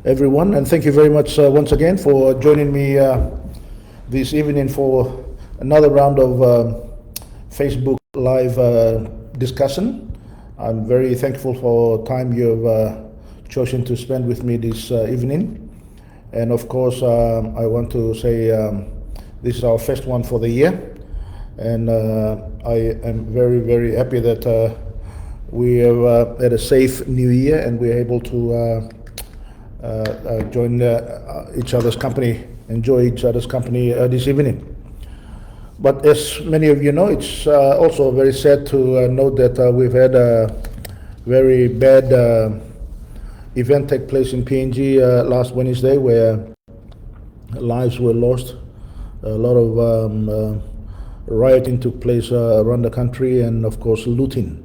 everyone, and thank you very much once again for joining me this evening for another round of Facebook Live discussion. I'm very thankful for time you've chosen to spend with me this evening. And of course, I want to say this is our first one for the year. And I am very, very happy that we have had a safe new year and we're able to join each other's company, enjoy each other's company this evening. But as many of you know, it's also very sad to note that we've had a very bad event take place in PNG last Wednesday, where lives were lost. A lot of rioting took place around the country, and of course looting.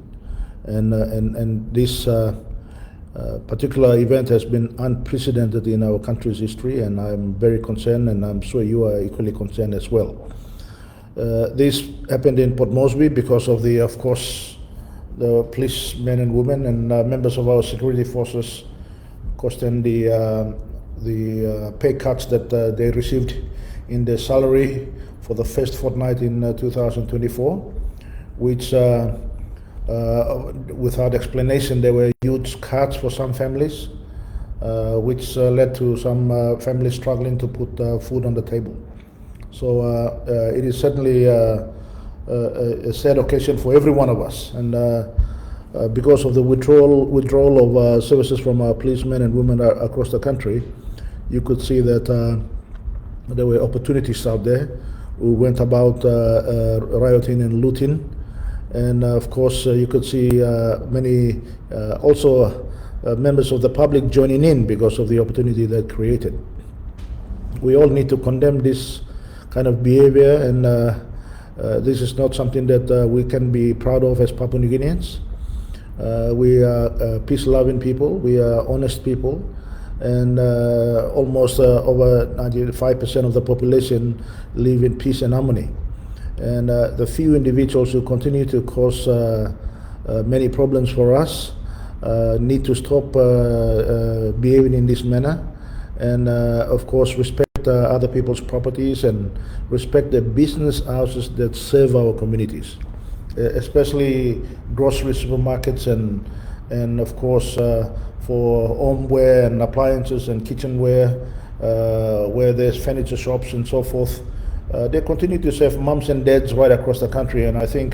And this particular event has been unprecedented in our country's history, and I'm very concerned, and I'm sure you are equally concerned as well. This happened in Port Moresby because of of course, the policemen and women and members of our security forces questioned the pay cuts that they received in their salary for the first fortnight in 2024, which without explanation, there were huge cuts for some families, which led to some families struggling to put food on the table. So it is certainly a sad occasion for every one of us. And because of the withdrawal of services from our policemen and women across the country, you could see that there were opportunities out there who went about rioting and looting. And of course, you could see many also members of the public joining in because of the opportunity that created. We all need to condemn this kind of behavior, and this is not something that we can be proud of as Papua New Guineans. We are peace-loving people, we are honest people, and almost over 95% of the population live in peace and harmony. And the few individuals who continue to cause many problems for us need to stop behaving in this manner, and of course respect other people's properties and respect the business houses that serve our communities, especially grocery supermarkets and of course for homeware and appliances and kitchenware, where there's furniture shops and so forth. They continue to serve mums and dads right across the country, and I think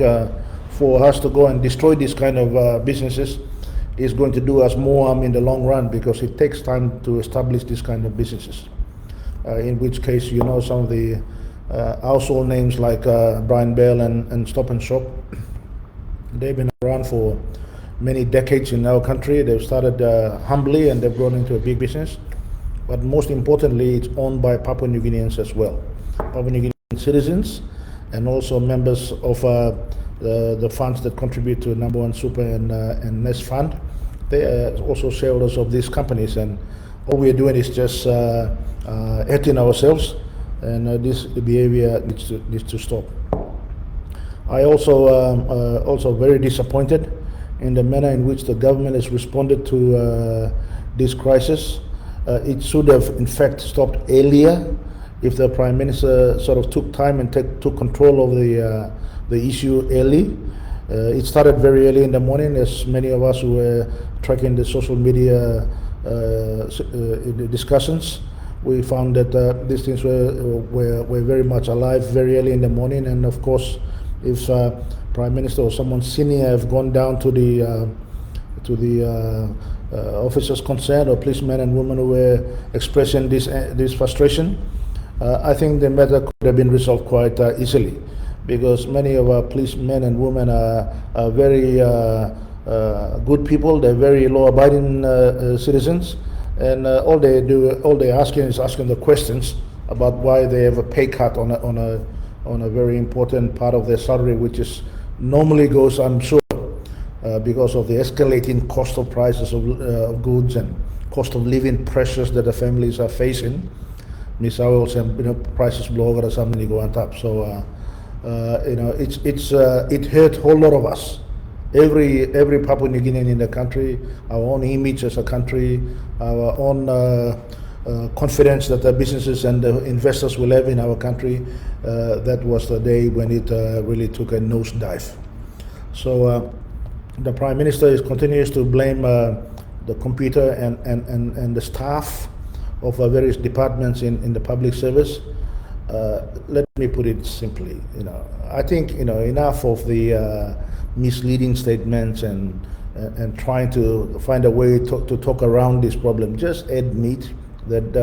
for us to go and destroy these kind of businesses is going to do us more harm in the long run, because it takes time to establish these kind of businesses. In which case, you know, some of the household names like Brian Bell and Stop and Shop, they've been around for many decades in our country. They've started humbly and they've grown into a big business. But most importantly, it's owned by Papua New Guineans as well. Papua New Guinean citizens, and also members of the funds that contribute to Number One Super and Nest Fund. They are also shareholders of these companies, and all we are doing is just hurting ourselves, and this behavior needs to stop. I also very disappointed in the manner in which the government has responded to this crisis. It should have in fact stopped earlier if the Prime Minister sort of took time and took control of the issue early. It started very early in the morning, as many of us who were tracking the social media discussions. We found that these things were very much alive very early in the morning, and of course, if Prime Minister or someone senior have gone down to the officers concerned or policemen and women who were expressing this frustration, I think the matter could have been resolved quite easily, because many of our policemen and women are very good people. They're very law-abiding citizens, and all they're asking is asking the questions about why they have a pay cut on a very important part of their salary, which is normally goes, I'm sure, because of the escalating cost of prices of goods and cost of living pressures that the families are facing. Miss Oils and prices blow over something go on top. So it hurt a whole lot of us every Papua New Guinean in the country, our own image as a country, our own confidence that the businesses and the investors will have in our country. That was the day when it really took a nosedive. So the Prime Minister continues to blame the computer and the staff of various departments in the public service. Let me put it simply. I think enough of the misleading statements and trying to find a way to talk around this problem. Just admit that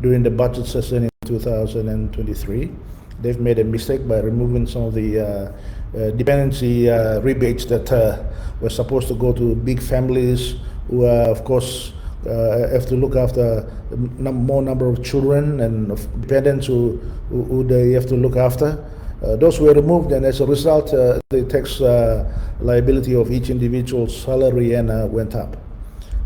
during the budget session in 2023, they've made a mistake by removing some of the dependency rebates that were supposed to go to big families who, of course, have to look after more number of children and of dependents who they have to look after. Those were removed, and as a result, the tax liability of each individual's salary went up.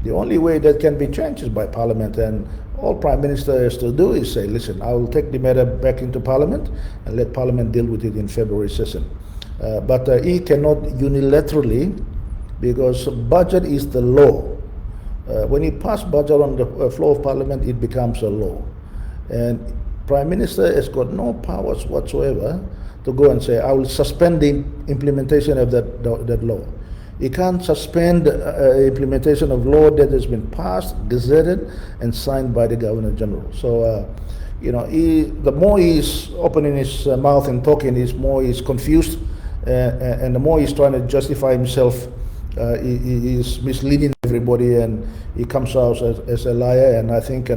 The only way that can be changed is by Parliament, and all Prime Minister has to do is say, listen, I will take the matter back into Parliament and let Parliament deal with it in February session. But he cannot unilaterally, because budget is the law. When you pass budget on the floor of Parliament, it becomes a law. And Prime Minister has got no powers whatsoever to go and say, I will suspend the implementation of that law. He can't suspend implementation of law that has been passed, gazetted, and signed by the Governor General. So, the more he's opening his mouth and talking, the more he's confused, and the more he's trying to justify himself. He is misleading everybody, and he comes out as a liar. And I think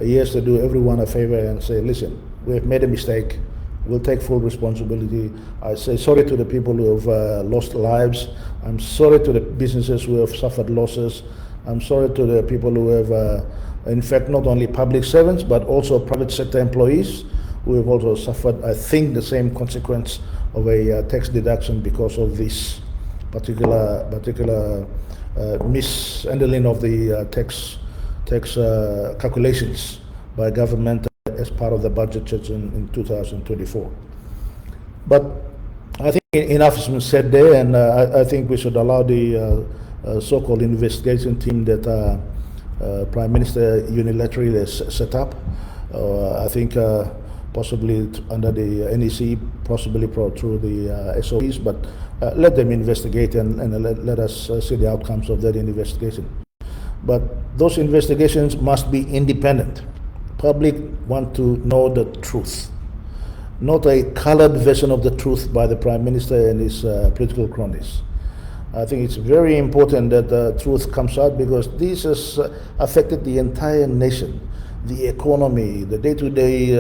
he has to do everyone a favor and say, listen, we have made a mistake. We'll take full responsibility. I say sorry to the people who have lost lives. I'm sorry to the businesses who have suffered losses. I'm sorry to the people who have, in fact, not only public servants, but also private sector employees who have also suffered, I think, the same consequence of a tax deduction because of this particular mishandling of the tax calculations by government as part of the budget in 2024. But I think enough has been said there, and I think we should allow the so-called investigation team that Prime Minister unilaterally has set up. I think possibly under the NEC, possibly through the SOEs, but let them investigate and let us see the outcomes of that investigation. But those investigations must be independent. Public want to know the truth, not a colored version of the truth by the Prime Minister and his political cronies. I think it's very important that the truth comes out, because this has affected the entire nation. The economy, the day-to-day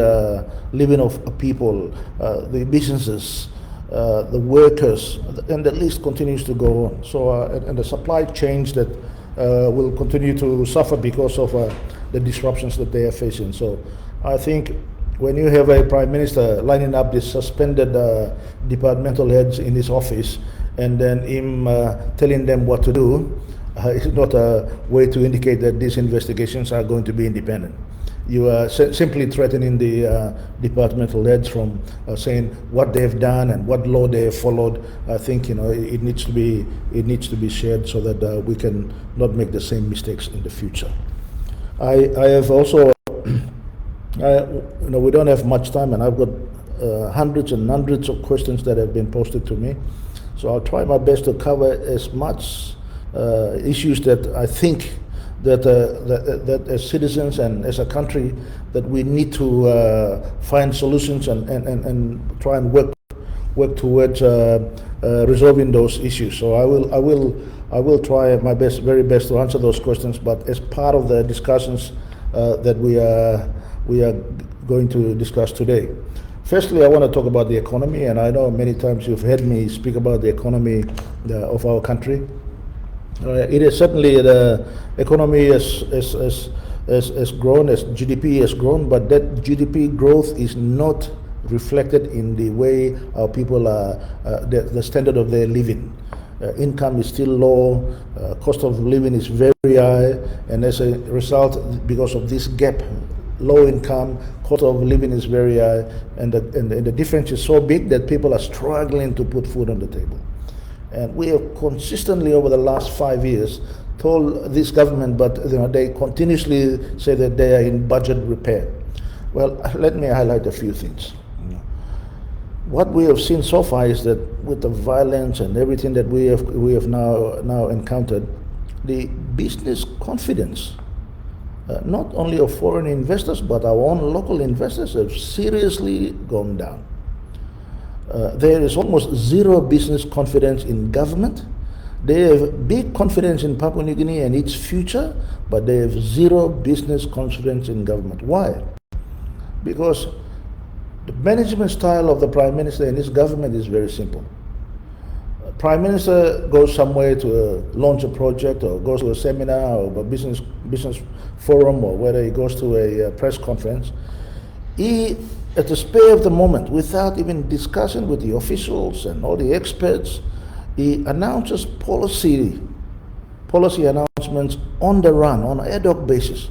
living of people, the businesses, the workers, and the list continues to go on. So, and the supply chains that will continue to suffer because of the disruptions that they are facing. So, I think when you have a Prime Minister lining up the suspended departmental heads in his office, and then him telling them what to do, it's not a way to indicate that these investigations are going to be independent. You are simply threatening the departmental heads from saying what they have done and what law they have followed. I think it needs to be shared so that we can not make the same mistakes in the future. I have also, we don't have much time, and I've got hundreds and hundreds of questions that have been posted to me. So I'll try my best to cover as much issues that I think that as citizens and as a country that we need to find solutions and try and work towards resolving those issues. So I will try my very best to answer those questions, but as part of the discussions that we are going to discuss today. Firstly, I want to talk about the economy, and I know many times you've heard me speak about the economy of our country. It is certainly the economy has grown, as GDP has grown, but that GDP growth is not reflected in the way our people are, the standard of their living. Income is still low, cost of living is very high, and as a result, because of this gap, low income, cost of living is very high, and the difference is so big that people are struggling to put food on the table. And we have consistently over the last 5 years told this government, but they continuously say that they are in budget repair. Well, let me highlight a few things. What we have seen so far is that with the violence and everything that we have now encountered, the business confidence, not only of foreign investors but our own local investors, have seriously gone down. There is almost zero business confidence in government. They have big confidence in Papua New Guinea and its future, but they have zero business confidence in government. Why? Because the management style of the Prime Minister and his government is very simple. Prime Minister goes somewhere to launch a project, or goes to a seminar or a business forum, or whether he goes to a press conference. He, at the spur of the moment, without even discussing with the officials and all the experts, he announces policy announcements on the run, on an ad hoc basis,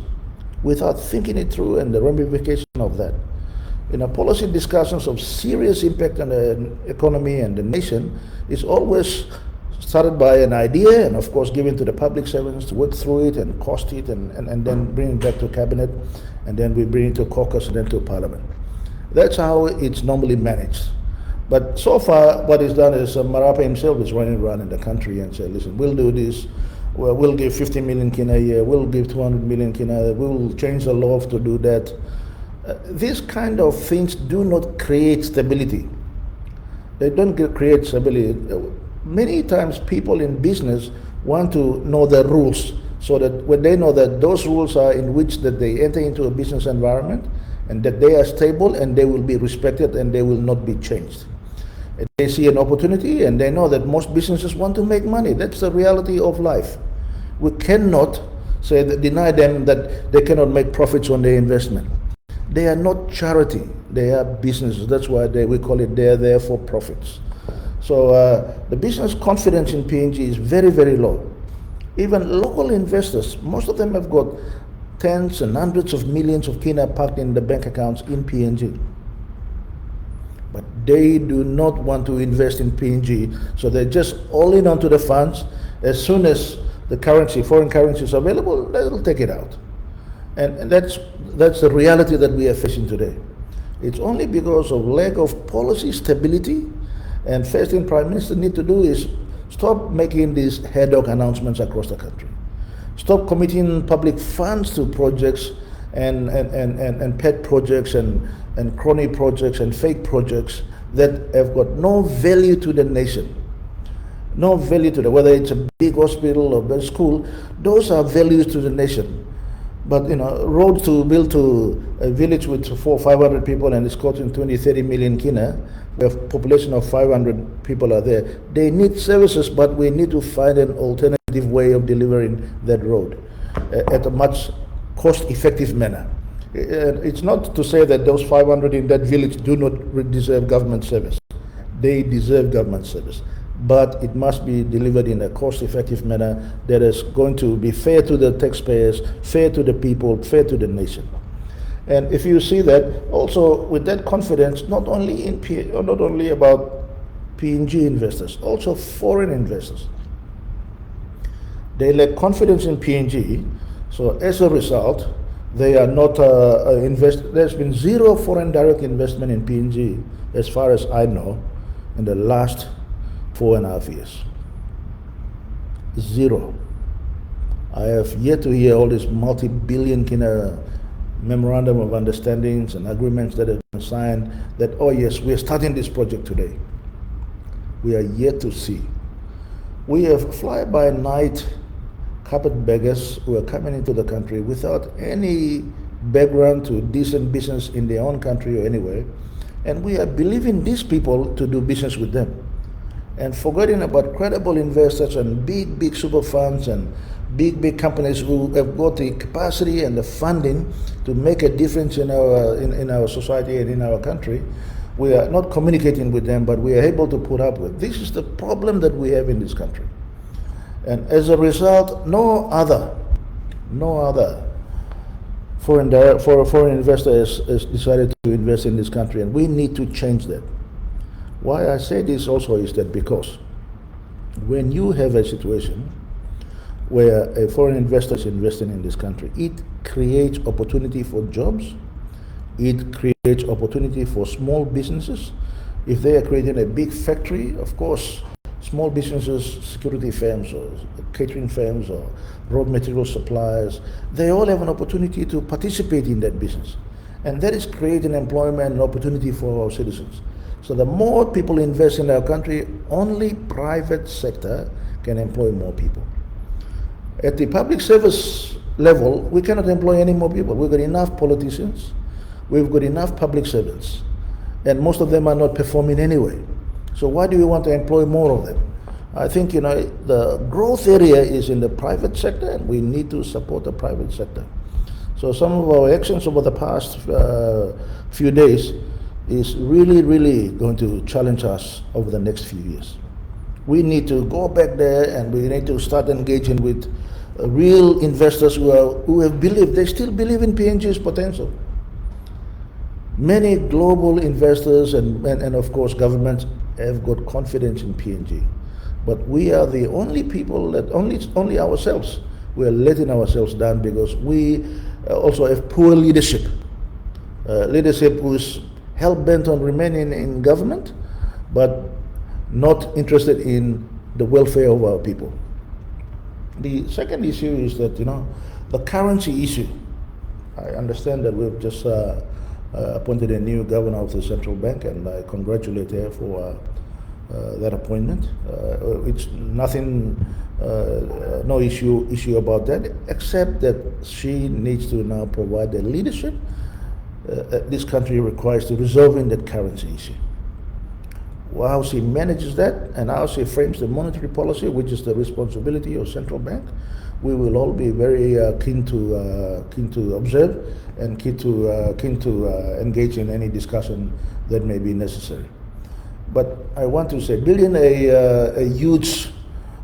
without thinking it through and the ramification of that. Policy discussions of serious impact on the economy and the nation is always started by an idea, and of course given to the public servants to work through it and cost it, and then bring it back to cabinet, and then we bring it to caucus and then to parliament. That's how it's normally managed. But so far, what is done is Marapa himself is running around in the country and say, listen, we'll do this, we'll give 50 million kina a year, we'll give 200 million kina, we'll change the law to do that. These kind of things do not create stability. They don't create stability. Many times people in business want to know the rules, so that when they know that those rules are in which that they enter into a business environment, and that they are stable and they will be respected and they will not be changed. And they see an opportunity and they know that most businesses want to make money. That's the reality of life. We cannot deny them that they cannot make profits on their investment. They are not charity, they are businesses. That's why we call it they're there for profits. So the business confidence in PNG is very, very low. Even local investors, most of them have got tens and hundreds of millions of kina parked in the bank accounts in PNG. But they do not want to invest in PNG, so they're just all in onto the funds. As soon as the currency, foreign currency is available, they'll take it out. And that's the reality that we are facing today. It's only because of lack of policy stability, and first thing Prime Minister need to do is stop making these ad hoc announcements across the country. Stop committing public funds to projects and pet projects and crony projects and fake projects that have got no value to the nation. No value to whether it's a big hospital or a school, those are values to the nation. But roads to build to a village with 400 or 500 people and it's costing 20-30 million kina, we have a population of 500 people are there. They need services, but we need to find an alternative way of delivering that road at a much cost-effective manner. It's not to say that those 500 in that village do not deserve government service. They deserve government service, but it must be delivered in a cost-effective manner that is going to be fair to the taxpayers, fair to the people, fair to the nation. And if you see that, also with that confidence, not only about PNG investors, also foreign investors, they lack confidence in PNG. So as a result, they are not there's been zero foreign direct investment in PNG, as far as I know, in the last 4.5 years. Zero. I have yet to hear all these multi-billion kina memorandum of understandings and agreements that have been signed that, oh yes, we are starting this project today. We are yet to see. We have fly-by-night carpetbaggers who are coming into the country without any background to decent business in their own country or anywhere, and we are believing these people to do business with them, and forgetting about credible investors and big super funds and big companies who have got the capacity and the funding to make a difference in our society and in our country. We are not communicating with them, but we are able to put up with. This is the problem that we have in this country. And as a result, no other foreign investor has decided to invest in this country, and we need to change that. Why I say this also is that because when you have a situation where a foreign investor is investing in this country, it creates opportunity for jobs, it creates opportunity for small businesses. If they are creating a big factory, of course, small businesses, security firms or catering firms or raw material suppliers, they all have an opportunity to participate in that business. And that is creating employment and opportunity for our citizens. So the more people invest in our country, only private sector can employ more people. At the public service level, we cannot employ any more people. We've got enough politicians, we've got enough public servants, and most of them are not performing anyway. So why do we want to employ more of them? I think, the growth area is in the private sector, and we need to support the private sector. So some of our actions over the past few days is really, really going to challenge us over the next few years. We need to go back there and we need to start engaging with real investors who have believed, they still believe in PNG's potential. Many global investors and of course governments have got confidence in PNG. But we are the only people that only ourselves, we are letting ourselves down because we also have poor leadership. Leadership who is hell-bent on remaining in government, but not interested in the welfare of our people. The second issue is that, the currency issue. I understand that we've just appointed a new governor of the central bank, and I congratulate her for that appointment. It's nothing, no issue about that, except that she needs to now provide the leadership this country requires to resolving that currency issue. How she manages that and how she frames the monetary policy, which is the responsibility of central bank, we will all be very keen to observe and keen to engage in any discussion that may be necessary. But I want to say, building a huge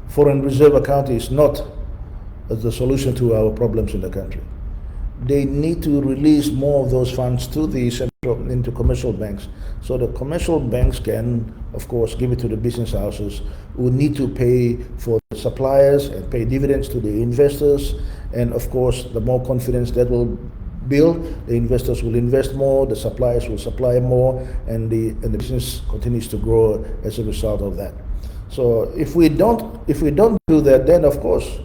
foreign reserve account is not the solution to our problems in the country. They need to release more of those funds to the central, into commercial banks, so the commercial banks can, of course, give it to the business houses who need to pay for the suppliers and pay dividends to the investors. And of course, the more confidence that will build, the investors will invest more, the suppliers will supply more, and the business continues to grow as a result of that. So if we don't do that, then of course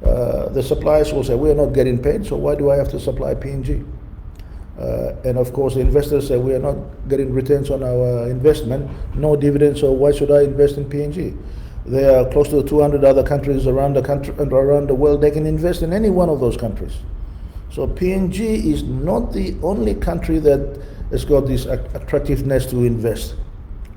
the suppliers will say, we're not getting paid, so why do I have to supply PNG? And of course the investors say, we are not getting returns on our investment, no dividends, so why should I invest in PNG? There are close to 200 other countries around the world. They can invest in any one of those countries. So PNG is not the only country that has got this attractiveness to invest.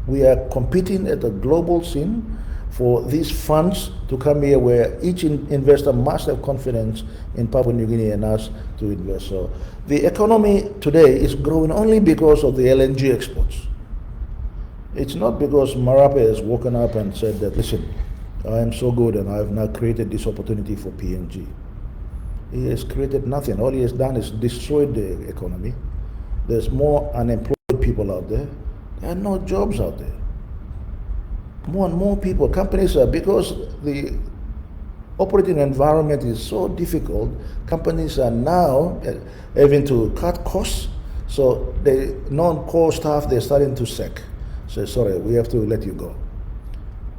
We are competing at a global scene for these funds to come here, where each investor must have confidence in Papua New Guinea and us to invest. So the economy today is growing only because of the LNG exports. It's not because Marape has woken up and said that, listen, I am so good and I have now created this opportunity for PNG. He has created nothing. All he has done is destroyed the economy. There's more unemployed people out there. There are no jobs out there. More and more people, companies are, because the operating environment is so difficult, companies are now having to cut costs. So the non-core staff, they're starting to sack. Say, sorry, we have to let you go.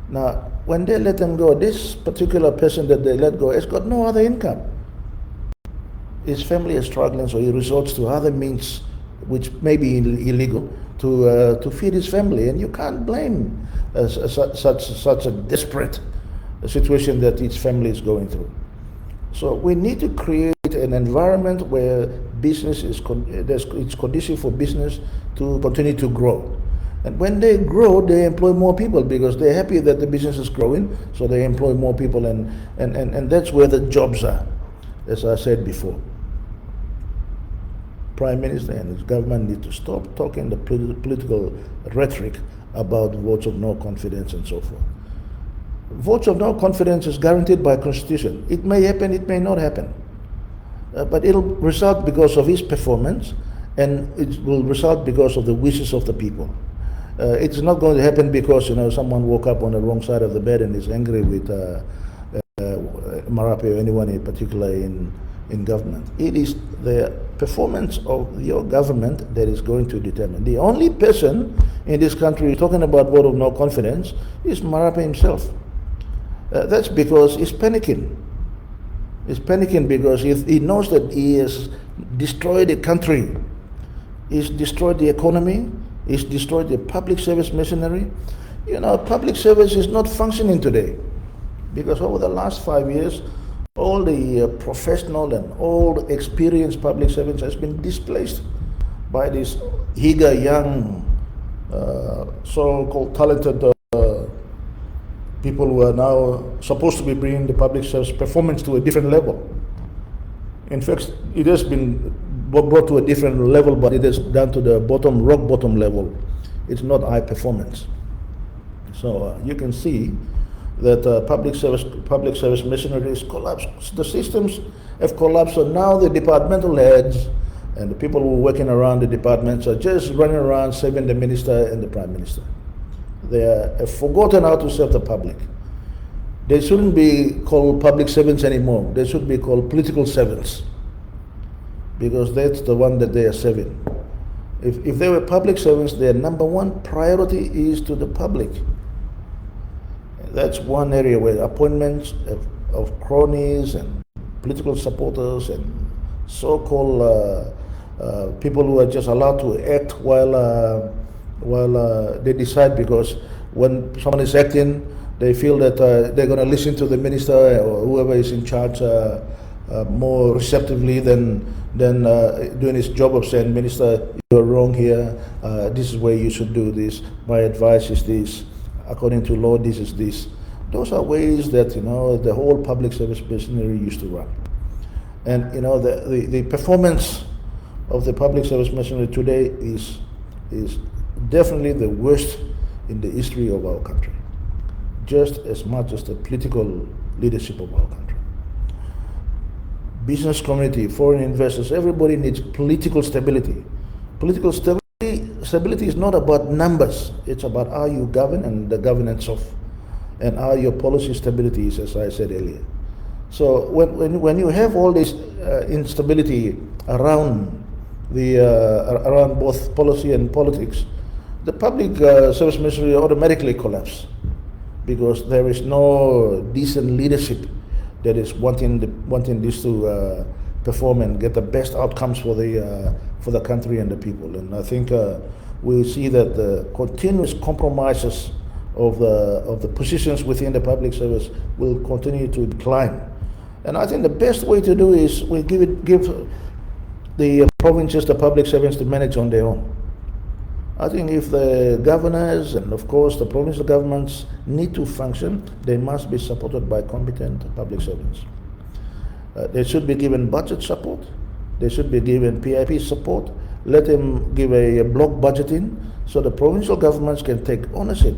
Now, when they let them go, this particular person that they let go has got no other income. His family is struggling, so he resorts to other means, which may be illegal, to feed his family. And you can't blame such a desperate situation that each family is going through. So we need to create an environment where business it's conducive for business to continue to grow. And when they grow, they employ more people because they're happy that the business is growing, so they employ more people, and that's where the jobs are, as I said before. Prime Minister and his government need to stop talking the political rhetoric about votes of no confidence and so forth. Votes of no confidence is guaranteed by Constitution. It may happen, it may not happen. But it'll result because of his performance, and it will result because of the wishes of the people. It's not going to happen because someone woke up on the wrong side of the bed and is angry with Marape or anyone in particular in government. It is the performance of your government that is going to determine. The only person in this country talking about vote of no confidence is Marape himself. That's because he's panicking. He's panicking because he knows that he has destroyed the country. He's destroyed the economy. He's destroyed the public service machinery. Public service is not functioning today because over the last 5 years, all the professional and all experienced public servants has been displaced by these eager, young, so-called talented people who are now supposed to be bringing the public service performance to a different level. In fact, it has been brought to a different level, but it is down to the rock bottom level. It's not high performance. So you can see that public service machinery is collapsed. The systems have collapsed, so now the departmental heads and the people who are working around the departments are just running around serving the minister and the prime minister. They have forgotten how to serve the public. They shouldn't be called public servants anymore. They should be called political servants, because that's the one that they are serving. If they were public servants, their number one priority is to the public. That's one area where appointments of cronies and political supporters and so-called people who are just allowed to act while they decide, because when someone is acting, they feel that they're going to listen to the minister or whoever is in charge more receptively than doing his job of saying, Minister, you're wrong here, this is where you should do this, my advice is this, according to law, this is this. Those are ways that the whole public service machinery used to run. And the performance of the public service machinery today is definitely the worst in the history of our country, just as much as the political leadership of our country. Business community, foreign investors, everybody needs political stability. Political stability is not about numbers. It's about how you govern and the governance of, and how your policy stability is, as I said earlier. So when you have all this instability around around both policy and politics, the public service machinery automatically collapse, because there is no decent leadership that is wanting this to perform and get the best outcomes for the country and the people. And I think we see that the continuous compromises of the positions within the public service will continue to decline. And I think the best way to do is we give the provinces, the public servants, to manage on their own. I think if the governors and of course the provincial governments need to function, they must be supported by competent public servants. They should be given budget support. They should be given PIP support. Let them give a block budgeting so the provincial governments can take ownership.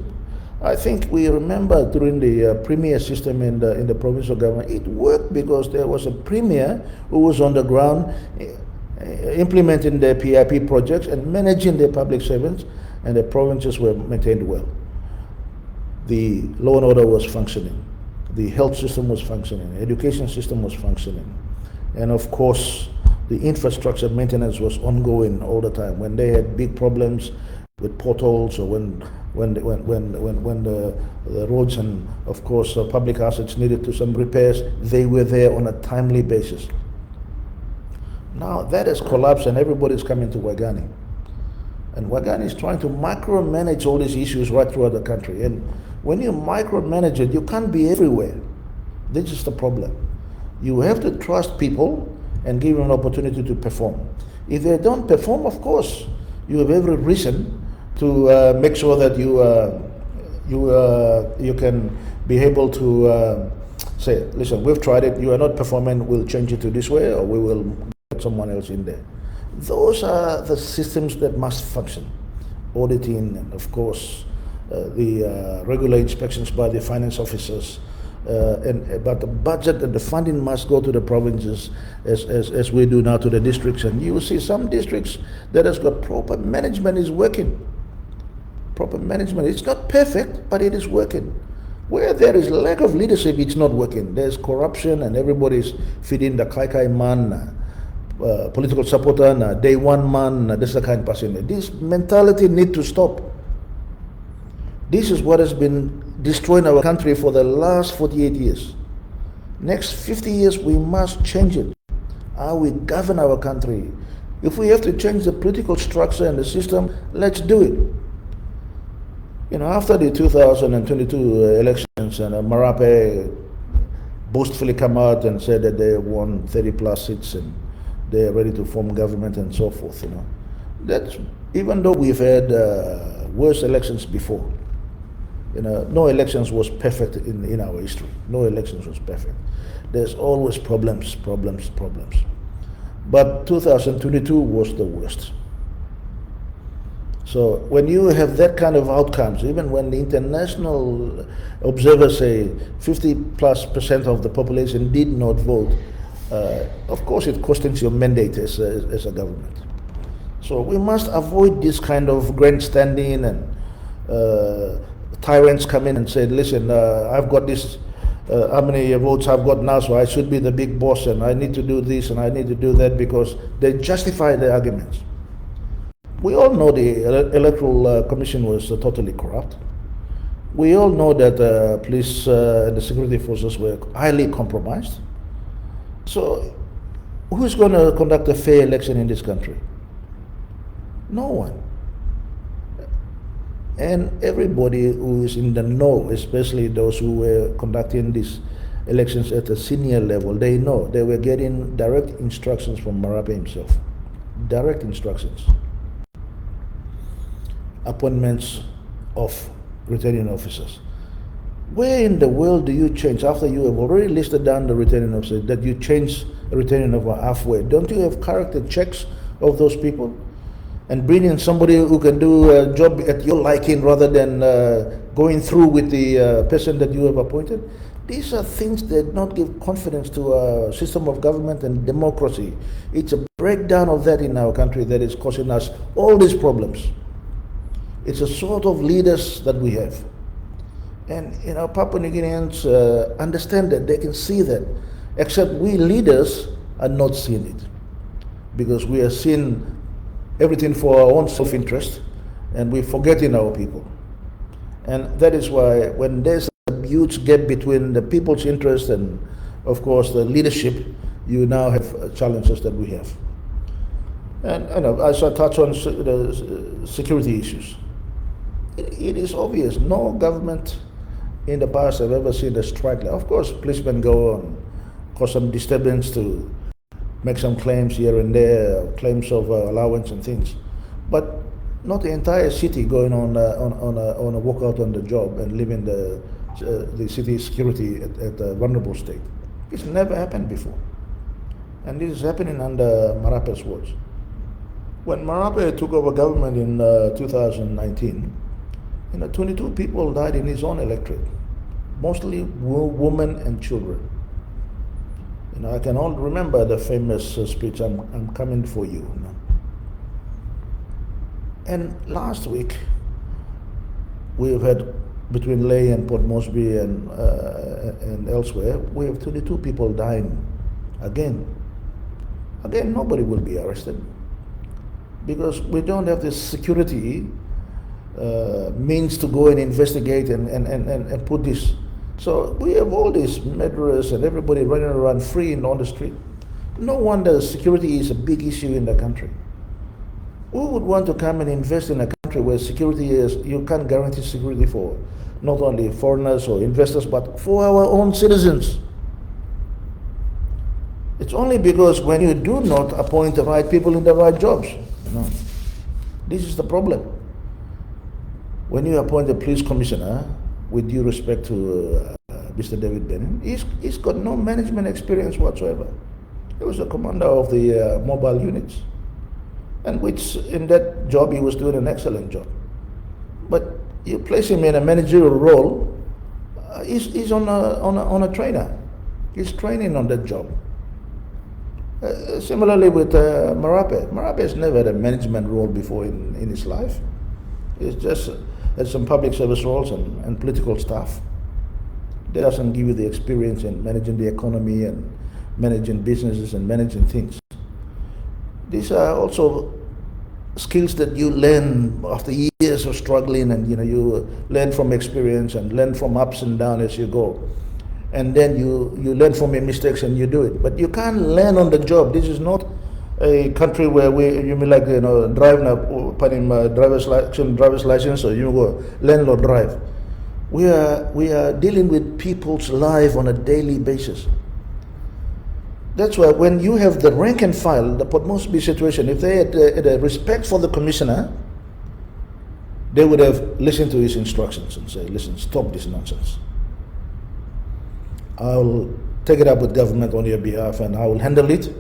I think we remember during the premier system in the provincial government, it worked because there was a premier who was on the ground implementing their PIP projects and managing their public servants, and the provinces were maintained well. The law and order was functioning, the health system was functioning, the education system was functioning, and of course the infrastructure maintenance was ongoing all the time. When they had big problems with potholes, or when the roads and of course public assets needed to some repairs, they were there on a timely basis. Now that has collapsed and everybody's coming to Wagani. And Wagani is trying to micromanage all these issues right throughout the country. And when you micromanage it, you can't be everywhere. This is the problem. You have to trust people and give them an opportunity to perform. If they don't perform, of course, you have every reason to make sure that you can be able to say, listen, we've tried it, you are not performing, we'll change it to this way, or we will get someone else in there. Those are the systems that must function. Auditing, and of course, the regular inspections by the finance officers, but the budget and the funding must go to the provinces as we do now to the districts. And you will see some districts that has got proper management is working. proper management. It's not perfect, but it is working. Where there is lack of leadership, it's not working. There's corruption and everybody's feeding the kai man, political supporter, day one man, this is the kind of person. This mentality need to stop. This is what has been destroying our country for the last 48 years. Next 50 years, we must change it. How we govern our country. If we have to change the political structure and the system, let's do it. You know, after the 2022 elections, and Marape boastfully come out and said that they won 30 plus seats and they're ready to form government and so forth, you know. That's, even though we've had worse elections before, you know, no elections was perfect in our history. No elections was perfect. There's always problems. But 2022 was the worst. So when you have that kind of outcomes, even when the international observers say 50+% of the population did not vote, of course it questions your mandate as a government. So we must avoid this kind of grandstanding and tyrants come in and say, listen, I've got this, how many votes I've got now, so I should be the big boss and I need to do this and I need to do that, because they justify their arguments. We all know the Electoral Commission was totally corrupt. We all know that the police and the security forces were highly compromised. So who's going to conduct a fair election in this country? No one. And everybody who is in the know, especially those who were conducting these elections at a senior level, they know they were getting direct instructions from Marape himself. Direct instructions. Appointments of returning officers. Where in the world do you change, after you have already listed down the returning officers, that you change a returning officer halfway? Don't you have character checks of those people? And bring in somebody who can do a job at your liking rather than going through with the person that you have appointed. These are things that not give confidence to a system of government and democracy. It's a breakdown of that in our country that is causing us all these problems. It's a sort of leaders that we have. And you know, Papua New Guineans understand that, they can see that, except we leaders are not seeing it, because we are seeing everything for our own self-interest, and we're forgetting our people. And that is why when there's a huge gap between the people's interest and, of course, the leadership, you now have challenges that we have. And you know, as I touch on the security issues, it is obvious no government in the past have ever seen a strike. Of course, policemen go on, cause some disturbance to make some claims here and there, claims of allowance and things, but not the entire city going on a walkout on the job and leaving the city's security at a vulnerable state. It's never happened before, and this is happening under Marape's watch. When Marape took over government in 2019, 22 people died in his own electorate, mostly women and children. I can all remember the famous speech, I'm coming for you. And last week, we've had, between Ley and Port Moresby and elsewhere, we have 22 people dying again. Again, nobody will be arrested, because we don't have the security means to go and investigate and put this. So we have all these murderers and everybody running around free on the street. No wonder security is a big issue in the country. Who would want to come and invest in a country where security is, you can't guarantee security for not only foreigners or investors, but for our own citizens? It's only because when you do not appoint the right people in the right jobs. This is the problem. When you appoint a police commissioner, with due respect to Mr. David Benin, he's got no management experience whatsoever. He was the commander of the mobile units, and which in that job he was doing an excellent job. But you place him in a managerial role, he's on a trainer. He's training on that job. Similarly with Marape. Marape has never had a management role before in his life. He's just some public service roles and political staff. That doesn't give you the experience in managing the economy and managing businesses and managing things. These are also skills that you learn after years of struggling, and you learn from experience and learn from ups and downs as you go. And then you learn from your mistakes and you do it. But you can't learn on the job. This is not a country where you mean like driving a driver's license, or you go learn or drive. We are dealing with people's life on a daily basis. That's why when you have the rank and file, the Port Moresby situation, if they had a respect for the commissioner, they would have listened to his instructions and say, listen, stop this nonsense. I'll take it up with government on your behalf and I will handle it,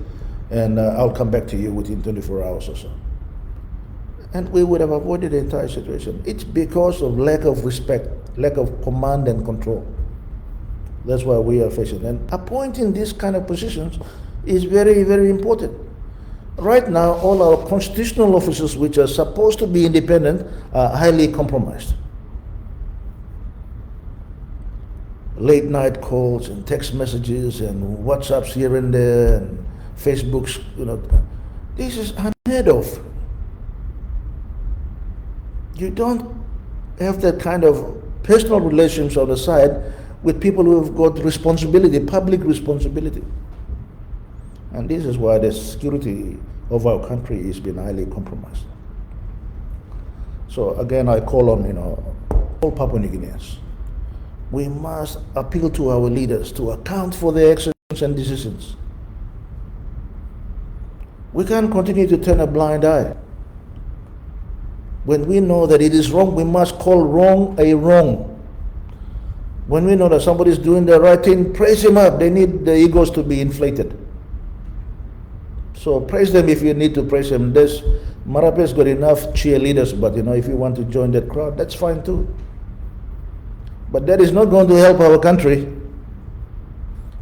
and I'll come back to you within 24 hours or so. And we would have avoided the entire situation. It's because of lack of respect, lack of command and control. That's why we are facing. And appointing these kind of positions is very, very important. Right now, all our constitutional officers, which are supposed to be independent, are highly compromised. Late night calls and text messages and WhatsApps here and there and Facebooks, this is unheard of. You don't have that kind of personal relations on the side with people who have got responsibility, public responsibility. And this is why the security of our country has been highly compromised. So again, I call on all Papua New Guineans. We must appeal to our leaders to account for their actions and decisions. We can't continue to turn a blind eye. When we know that it is wrong, we must call wrong a wrong. When we know that somebody is doing the right thing, praise him up. They need the egos to be inflated. So praise them if you need to praise them. Marape's got enough cheerleaders, but if you want to join that crowd, that's fine too. But that is not going to help our country.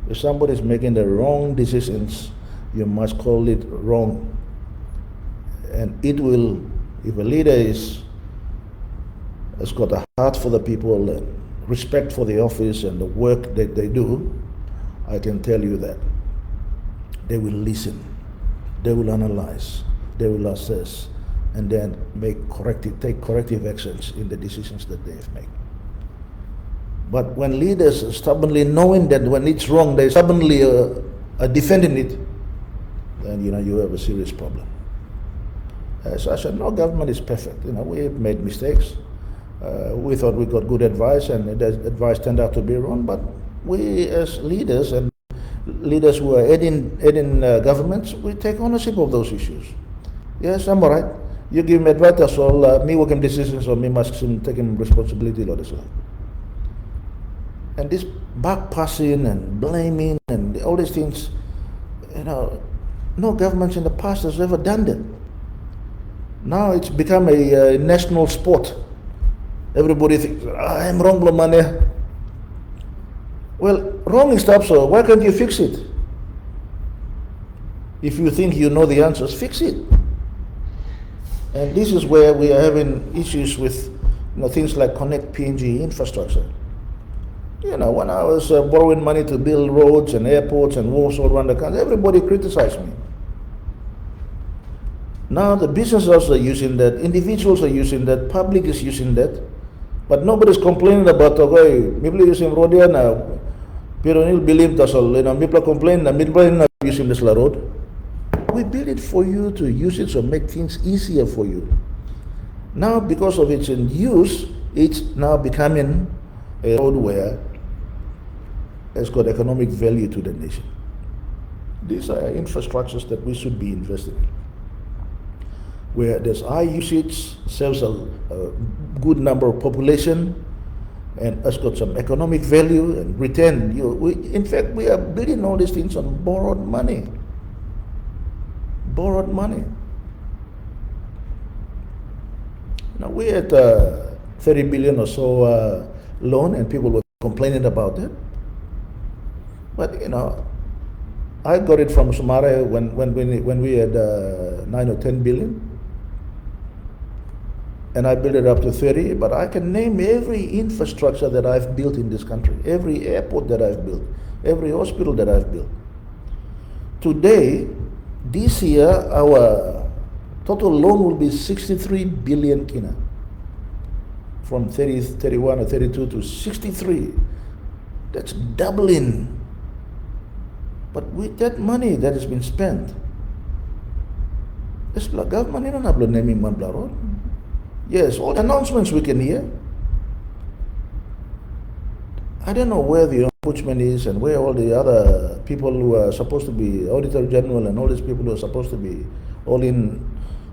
If somebody is making the wrong decisions, you must call it wrong. And it will, if a leader has got a heart for the people and respect for the office and the work that they do, I can tell you that they will listen, they will analyze, they will assess, and then take corrective actions in the decisions that they have made. But when leaders are stubbornly knowing that when it's wrong, they stubbornly are defending it, then you have a serious problem. So I said, no government is perfect. We've made mistakes. We thought we got good advice, and the advice turned out to be wrong. But we, as leaders and leaders who are heading governments, we take ownership of those issues. Yes, I'm all right. You give me advice, that's all. Me working decisions, or me must taking responsibility, or this. And this backpassing and blaming and all these things, no governments in the past has ever done that. Now it's become a national sport. Everybody thinks, I'm wrong, Blomane. Well, wrong is up, so why can't you fix it? If you think you know the answers, fix it. And this is where we are having issues with things like Connect PNG infrastructure. When I was borrowing money to build roads and airports and walls all around the country, everybody criticized me. Now the businesses are using that, individuals are using that, public is using that, but nobody's complaining about people using road here now. Pero nil believe that's all. People complain na people not using this road. We build it for you to use it, so make things easier for you. Now, because of its in use, it's now becoming a road where it's got economic value to the nation. These are infrastructures that we should be investing in, where there's high usage, serves a good number of population, and has got some economic value and return. In fact, we are building all these things on borrowed money. Borrowed money. Now we had 30 billion or so loan, and people were complaining about it. But I got it from Sumare when we had 9 or 10 billion. and I built it up to 30, but I can name every infrastructure that I've built in this country, every airport that I've built, every hospital that I've built. Today, this year, our total loan will be 63 billion kina. From 30, 31 or 32 to 63. That's doubling. But with that money that has been spent, it's like government, you don't have to name road. Yes, all the announcements we can hear. I don't know where the ombudsman is and where all the other people who are supposed to be Auditor General and all these people who are supposed to be all in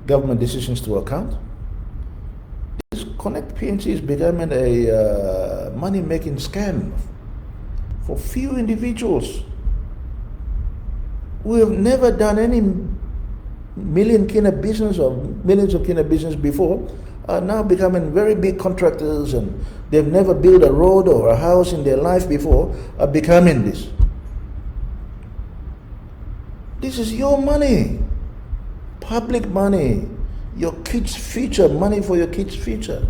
government decisions to account. This Connect PNC is becoming a money-making scam for few individuals who have never done any million kina business or millions of kina business before, are now becoming very big contractors, and they've never built a road or a house in their life before, are becoming this. This is your money, public money, your kids' future, money for your kids' future.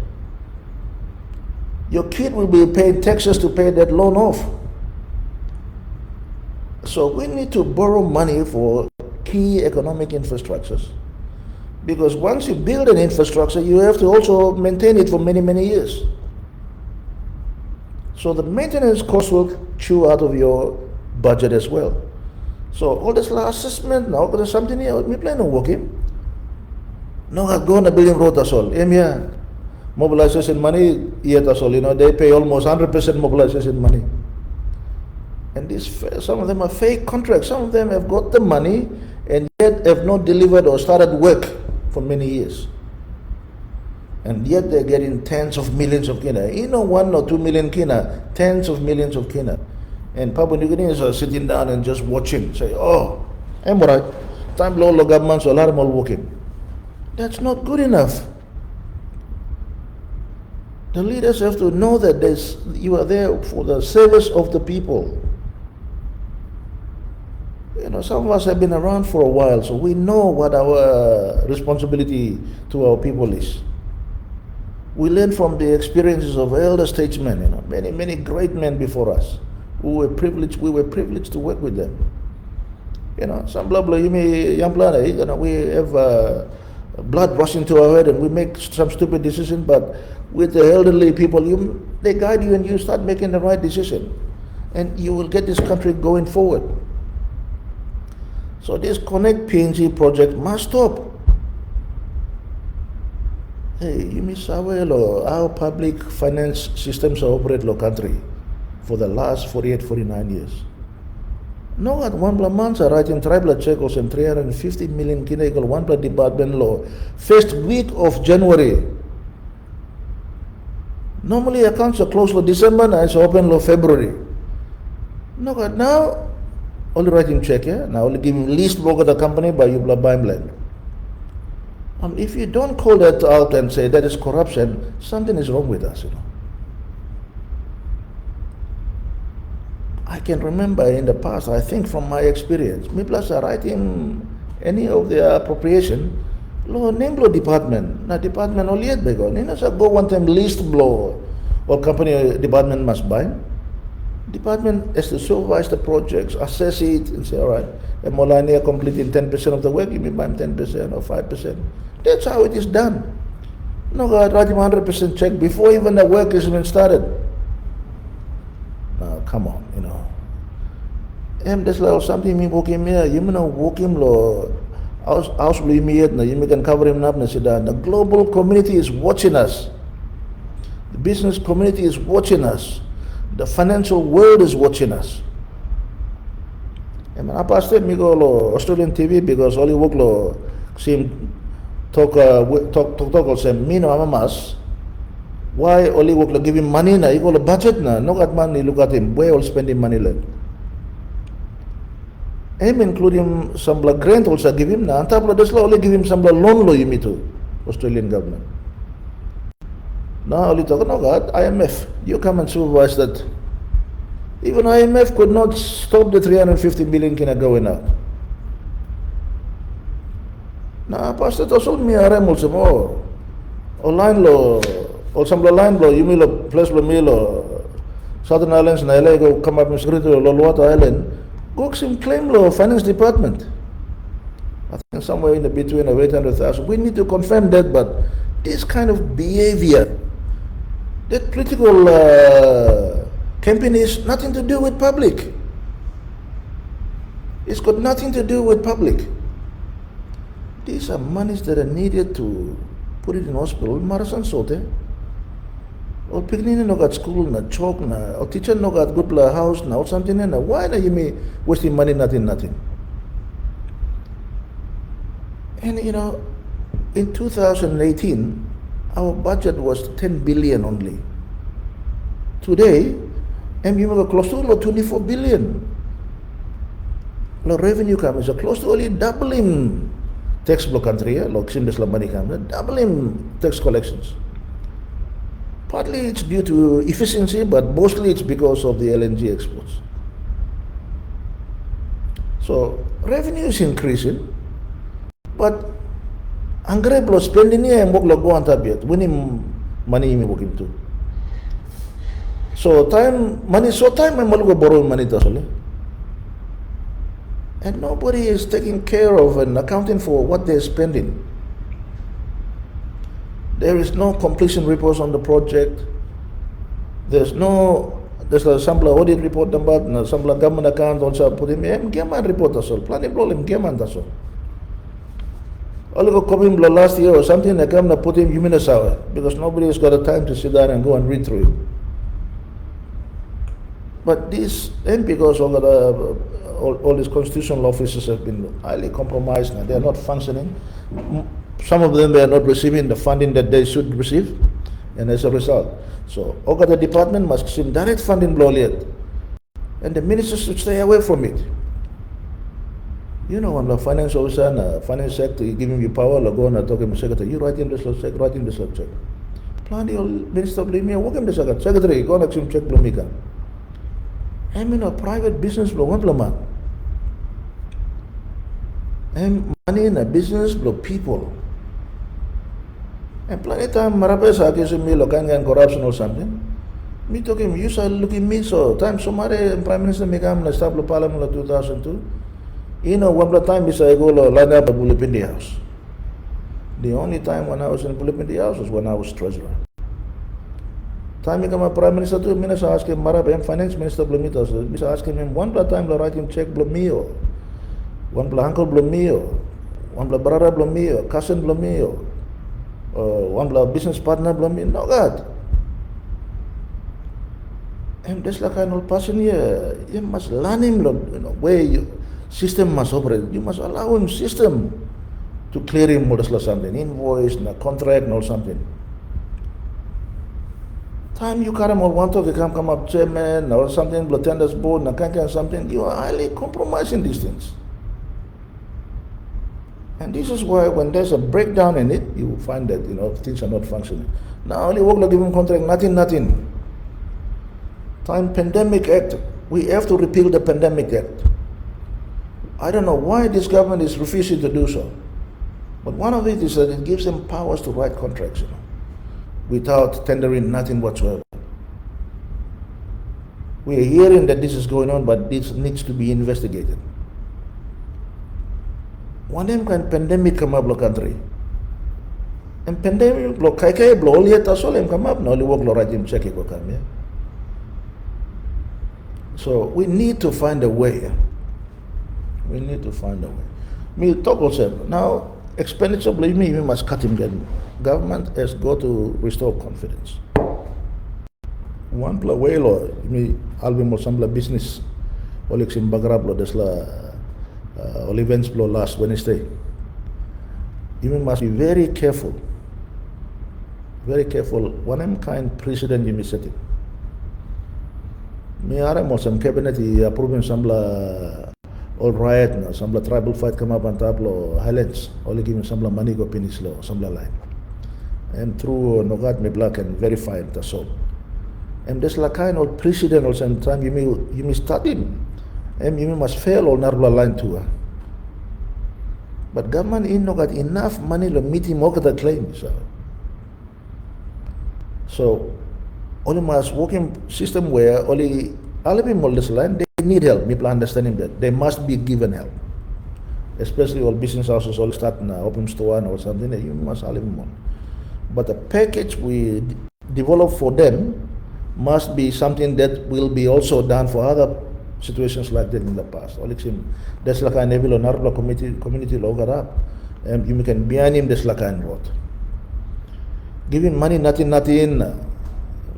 Your kid will be paying taxes to pay that loan off. So we need to borrow money for key economic infrastructures. Because once you build an infrastructure, you have to also maintain it for many, many years. So the maintenance cost will chew out of your budget as well. So all this assessment now, there's something here, we plan on working. No, I'm going to build road as all. Yeah, mobilization money, yet as all, they pay almost 100% mobilization money. And some of them are fake contracts. Some of them have got the money and yet have not delivered or started work for many years. And yet they're getting tens of millions of kina. 1 or 2 million kina, tens of millions of kina. And Papua New Guineans are sitting down and just watching, say, oh, I'm all right. Time low government, so a lot of them are working. That's not good enough. The leaders have to know that you are there for the service of the people. Some of us have been around for a while, so we know what our responsibility to our people is. We learn from the experiences of elder statesmen, many, many great men before us who were privileged. We were privileged to work with them. Some blah blah. We have blood rushing to our head and we make some stupid decision, but with the elderly people, they guide you and you start making the right decision, and you will get this country going forward. So this Connect PNG project must stop. Hey, you miss our public finance systems are operate in the country for the last 48, 49 years. No, at one month I write in tribal checkers and 350 million kina equal one department law. First week of January. Normally accounts are closed for December, and it's open for February. No, but now only writing check, yeah? Now only giving least work of the company by you buying land. If you don't call that out and say that is corruption, something is wrong with us, I can remember in the past, I think from my experience, me plus I write in any of the appropriation, name blow department, na department only yet bego. Nina sa go one time list blow or company department must buy. Department has to supervise the projects, assess it, and say, all right, Molania completing 10% of the work, you may buy 10% or 5%. That's how it is done. No, God, write him 100% check before even the work is even started. Now, come on, There's like something me walk him here, you know, walk him lo house blue immediate, you can cover him up, the global community is watching us. The business community is watching us. The financial world is watching us. I passed it, me go Australian TV because all you work see talk say me no amamas. Why only work give him money na? You go budget na? No got money. Look at him. Where all spending money like? Including some grant also give him na. On top of this, only give him some loan you me to Australian government. Now only talk no God IMF. You come and supervise that. Even IMF could not stop the 350 million kina going out. Now Pastor told me also more. Online lo, or some line lo, you lo plus lo milo, Southern Islands na LA go come up in security lo Loluata Island, go sim claim lo finance department. I think somewhere in the between of 800,000. We need to confirm that, but this kind of behavior, that political campaign is nothing to do with public. It's got nothing to do with public. These are monies that are needed to put it in hospital. Marasan sote. Or picnic no got school na chalk na. Or teacher no got good house na or something na. Why na you me wasting money nothing? And you know, in 2018, our budget was 10 billion only. Today, we have close to 24 billion. The revenue comes close to only doubling tax block country, like Simbis money comes, doubling tax collections. Partly it's due to efficiency, but mostly it's because of the LNG exports. So revenue is increasing, but angre blow spending niya mok lo go antabiet. Winning money imi working too. So time money I'm go borrow money to. And nobody is taking care of and accounting for what they're spending. There is no completion reports on the project. There's a sample audit report number, some government account also put in Gaman report as well. Planning problem Gaman as well. All go copying last year or something, I come to put in Huminasawa because nobody has got the time to sit down and go and read through it. But this, and because all these constitutional officers have been highly compromised now, they are not functioning. Some of them are not receiving the funding that they should receive, and as a result, so the department must receive direct funding blow yet, and the ministers should stay away from it. You know, when the finance officer and finance sector giving you power, go and talk to the secretary, you write in this check, write in this check. Plan your minister of me, work in the secretary, go and check Blumika. I mean, a private business blow one man. And money in a business blow people. And plenty time Marapesa gives me local and corruption or something. Me talking, you shall look at me so time somebody Prime Minister Megam start Parliament 2002. You know, one time is I go line up a Bulipindi house. The only time when I was in Bulipindi house was when I was treasurer. Time become a prime minister too, minister ask him, Marab, finance minister Blumito, Mr. asking him one time to write him check Blumio, one uncle Blumio, one brother Blumio, cousin Blumio, one business partner Blumio, no God. And that's like an old person here, you must learn him, you know, where you system must operate. You must allow him system to clear him or something, invoice, contract or something. Time you carry more want to come up chairman or something, tenders board, something, you are highly compromising these things. And this is why when there's a breakdown in it, you will find that, you know, things are not functioning. Now only work like giving contract, nothing. Time Pandemic Act, we have to repeal the Pandemic Act. I don't know why this government is refusing to do so. But one of it is that it gives them powers to write contracts, you know, without tendering nothing whatsoever. We are hearing that this is going on, but this needs to be investigated. One time can pandemic come up in the country. And pandemic block kai blow all yet as well come up, no only work right in check it come, yeah. So we need to find a way. We need to find a way. Me talk also now expenditure believe me, we must cut him again. Government has got to restore confidence. One play well or me album or some business Olex in Bagrablo desla all events blow last Wednesday. You must be very careful. Very careful. One am kind president you may set it. Me are more some cabinet approving some all riot now, some tribal fight come up on tablo highlands, only giving some money go finish law, some line. And through Nogat me black and verify it that's all. And there's like kind of precedent also in time you may start him. And you must fail or narrow line to her. But government in no got enough money to meet him over the claim. So So only mas working system where only all of them all this land they need help. People understanding that they must be given help. Especially all business houses all start now open store or something. You must all of them all. But the package we develop for them must be something that will be also done for other situations like that in the past. There's like a level on our community logo up, and you can behind him there's like a road. Giving money nothing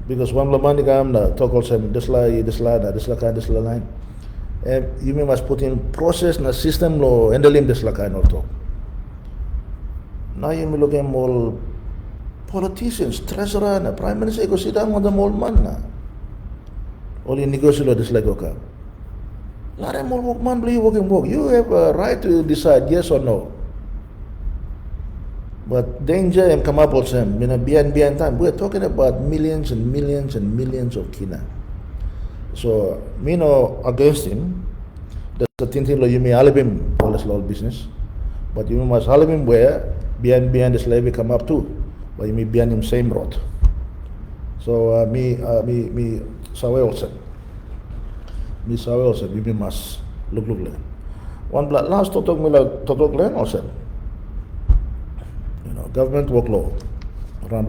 because one money come talk also this line. And you must put in process na system lo handle him this like I not talk. Now you may look at all politicians, treasurer, na prime minister, go sit down on the old man na. Only negotiate this like okay. Let them all work man, believe working work. You have a right to decide yes or no. But danger and come up also, behind time. We're talking about millions and millions and millions of kina. So me no against him. That's the thing you may halve him all this law business. But you must halve him where behind this levy come up too. But you may behind him same road. So me sawe also. We must look land. One blood last Toktok land also. You know, government work law. Run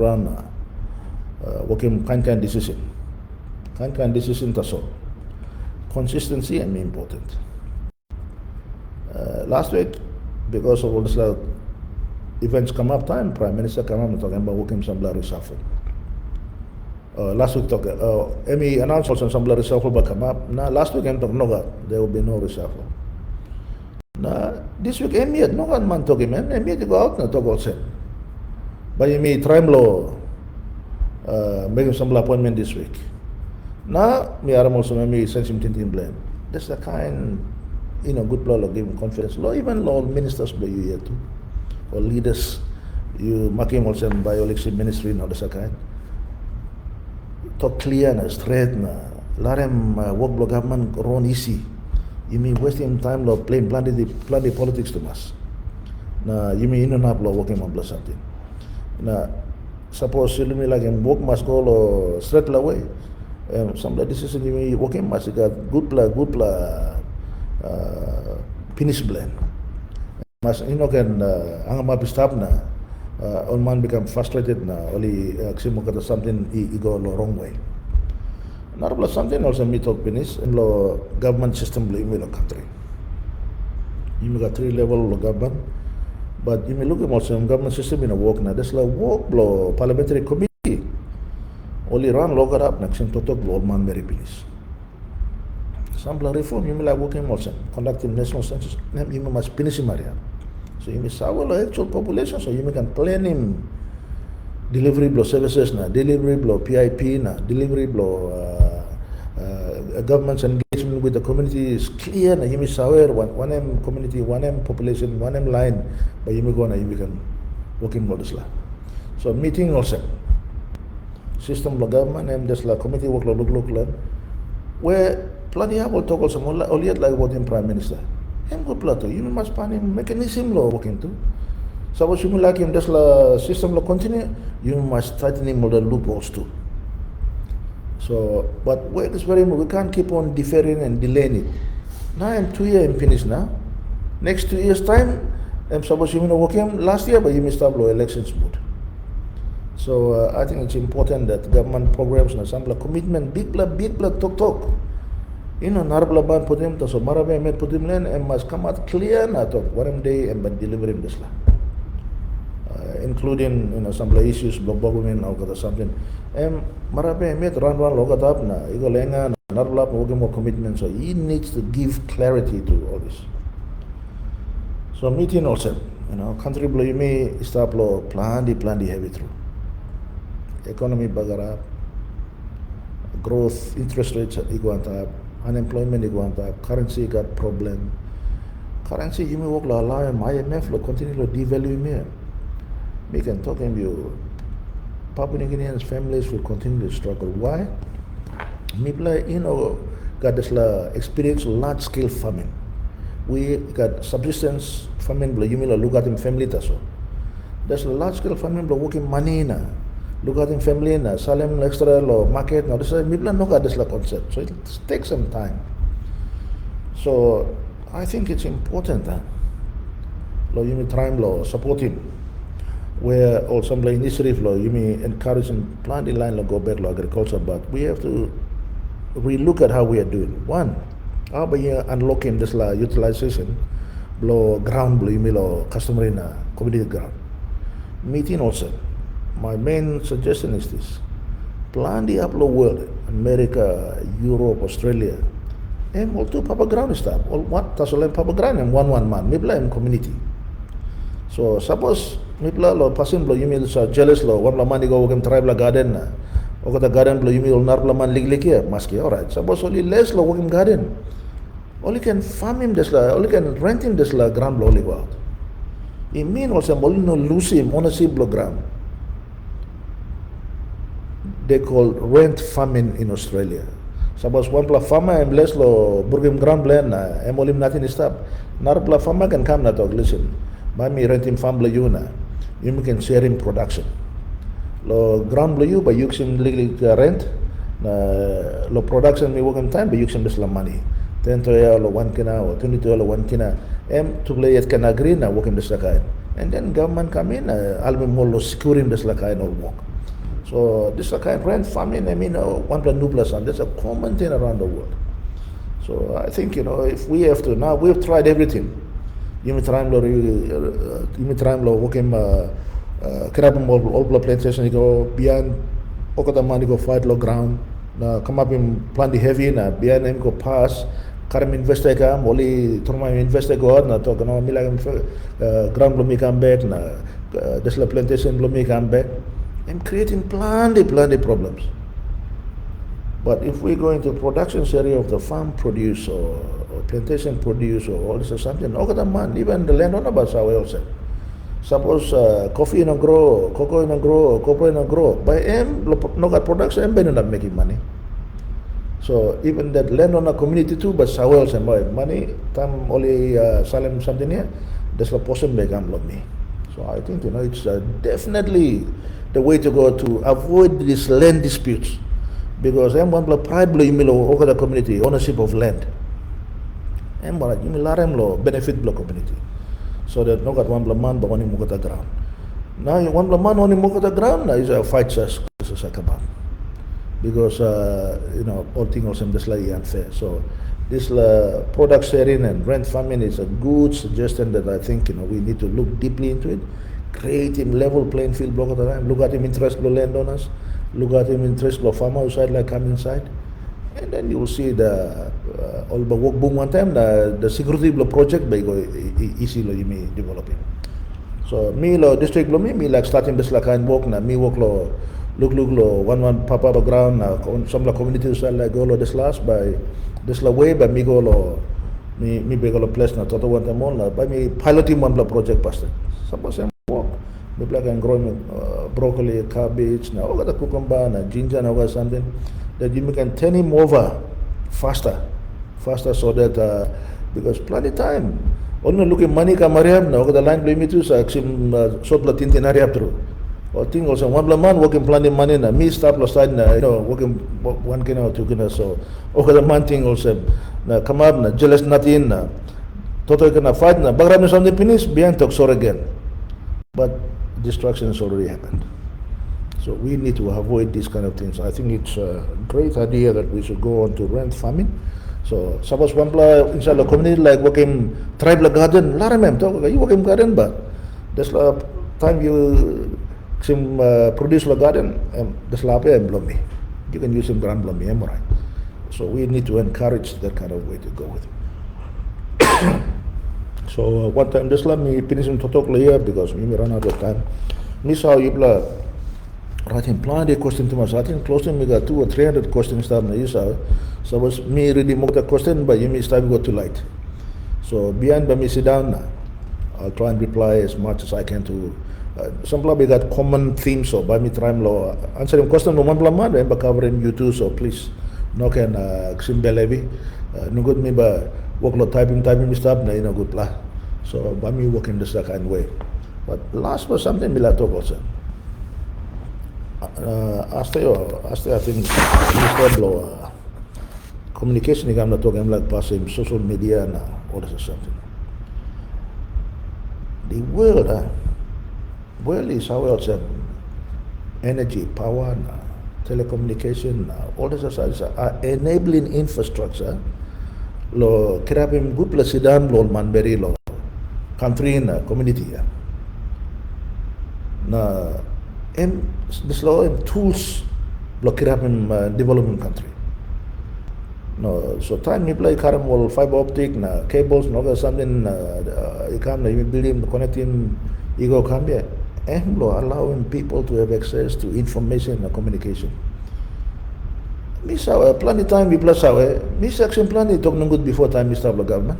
working kind decision. Kind decision taso. Consistency and important. Last week, because of all this events come up time, Prime Minister come up and talking about working some reshuffle. Last week talk Emmy announced also some reshuffle but come up. Now last week I'm talking no there will be no reshuffle. Now this week Emmy no one man talking man Emmy to go out na talk also. But you may try making some appointment this week. Now me are also me sense him tintin blame. That's the kind good law giving confidence. Law even law ministers play you here too. Or leaders you make him also by election ministry now that's the kind. Talk clear na straight na. Let them work block government run easy. You mean wasting time law playing bloody politics to us. Na you mean not law working on something. Na suppose you mean like work must go straight away. Some decision you mean working must got good finish blend. Mas can ang stop na on man become frustrated na only mo kata something go wrong way. Narabla something also me talk finish in lo government system lo imi lo country. You got 3 level of government, but you may look at also government system in a work na. There's work lo parliamentary committee. Only run local up next in Toktok lo man very finish. Some reform you may like working also conducting national census. You must finish him area. So you may say well actual population. So you can plan him delivery blow services na, delivery blow PIP na, delivery blow government's engagement with the community is clear na. You may say one M community, one M population, one M line. But you may go na you can working blow this la. So meeting also system blow government and this la committee work look where plenty of talk also only like what in prime minister. Him go plato. You must find him mechanism law working too. Suppose you like him just la system law continue, you must tighten him all the loopholes too. So but wait is very we can't keep on deferring and delaying it. Now I'm 2 years and finished now. Next 2 years time, I'm supposed you work him last year, but you missed up law elections mood. So I think it's important that government programs and some commitment big blood talk. Narbla ban put him to so Marabe met put him len and must come out clear na talk one day and but deliver him this la. Including some issues government or something. Marabe met run logat up na igo lenga Narbla working more commitment. So he needs to give clarity to all this. So meeting also, country blow you may stop law plan the heavy through. Economy bagar up, growth, interest rates equal up, unemployment equal up, currency got problem. Currency you may work la IMF lo continue to devalue me. We can talk to you. Papua New Guineans families will continue to struggle. Why? People got this experience large scale famine. We got subsistence famine. You may look at them family taso. There's a large scale famine working money na. look at him family na Salem extra lo market na this mibla no ka this la concept. So it takes some time. So I think it's important that lo you may try lo support him. Where or some initiative lo you may encourage him plant in line lo go back lo agriculture, but we have to relook at how we are doing. One, how by unlocking this la utilization lo ground lo you may lo customer in a community ground. Meeting also. My main suggestion is this: plan the upload world, America, Europe, Australia, and all two papa ground stuff. All what tasolen papa ground and one man. Maybe in community. So suppose maybe lo passing lo you mean so jealous lo one money go work tribe la garden na. O kata garden lo you mean nar la man lig ya maski. Alright. Suppose only less lo work garden. Only can farm him this la. Only can rent him this la ground lo only go out. It mean also only no lose him ownership lo ground. They call rent farming in Australia. Suppose one pla farmer and less lo burgim ground plan na emolim natin stop. Nar pla farmer can come na talk listen. By me rent him farm la you na. You can share him production. Lo ground la you by you can rent na lo production me work in time by you can just la money. 10 to lo 1 kina or 20 to lo 1 kina. To play it can agree na work in this la kind. And then government come in album more lo securing this la kind or work. So this is a kind of rent farming. I mean, one plus new plus one. That's a common thing around the world. So I think if we have to now, we've tried everything. You may try to work in Kerapam all plantation. You go beyond Okata money go fight low ground. Come up in plant the heavy na beyond them go pass. Karam investor kam only turma investor go out na talk no mila ground blow me come back na this la plantation blow me come back. I'm creating plenty problems. But if we go into production area of the farm produce or plantation produce or all this or something, man, even the landowner about how also. Suppose coffee in a grow, cocoa in a grow, copper in a grow. By no got production, I'm not making money. So even that landowner community too, but how else am I money? Tam only Salem something here. That's the person become love me. So I think it's definitely the way to go to avoid these land disputes, because I'm one pride blow over the community ownership of land. I'm one benefit block community, so that no got one man but one mukata ground. Now one man only mukata ground is a fight just about, because all things also just like unfair. So this product sharing and rent farming is a good suggestion that I think we need to look deeply into it. Create him level playing field block at the time. Look at him interest blow landowners. Look at him interest blow farmer outside like come inside, and then you will see the all the work boom one time the security blow project by go easy lo you may developing. So me lo district lo me like starting this like kind work na me work lo look lo one papa background na some la community side like go lo this last by this la way by me go lo me be go lo place na Toktok Wantaim PON na by me piloting one project pastor. Suppose work. We can grow broccoli, cabbage, now the cucumber, na ginger, now something that you can turn him over faster, so that because plenty time. Only looking money kamariam now the line blame me too, so actually so platin tinari up through. Or thing also one man working planting money na me stop lost side na working 1 kina or 2 kina so okay the man thing also na come up na jealous nothing na total kana fight na bagram something finish behind talk sorry again. But destruction has already happened. So we need to avoid these kind of things. I think it's a great idea that we should go on to rent farming. So suppose one inside the community like working tribal garden, lot of them talk you working garden, but this time you produce the garden, this me. You can use some ground blow me, right? So we need to encourage that kind of way to go with it. So one time just let me finish in Toktok here because we may run out of time. Miss how you writing plenty of questions to myself. I think close to me got 200 or 300 questions down there. So was me really more the question, but you may start go too late. So beyond by me sit down now. I'll try and reply as much as I can to some probably got common themes, so by me try to answer question no one man and covering you too, so please no can ximbelevi no good me ba workload typing stop na ina good plan. So by me working this kind way. But last was something bila talk also. Aste I think Minister blow communication I'm not talking like passing social media now or something. The world is how else energy, power, telecommunication, all this are enabling infrastructure. Lo kirapim good plasidan lo manberi lo country na community ya. Na this law tools lo kirapim development country. No, so time we play karam wall fiber optic na cables no something ikam na building connecting ego kambia. Lo allowing people to have access to information and communication. Miss our plan time we plus our miss action plan it talk no good before time we start the government.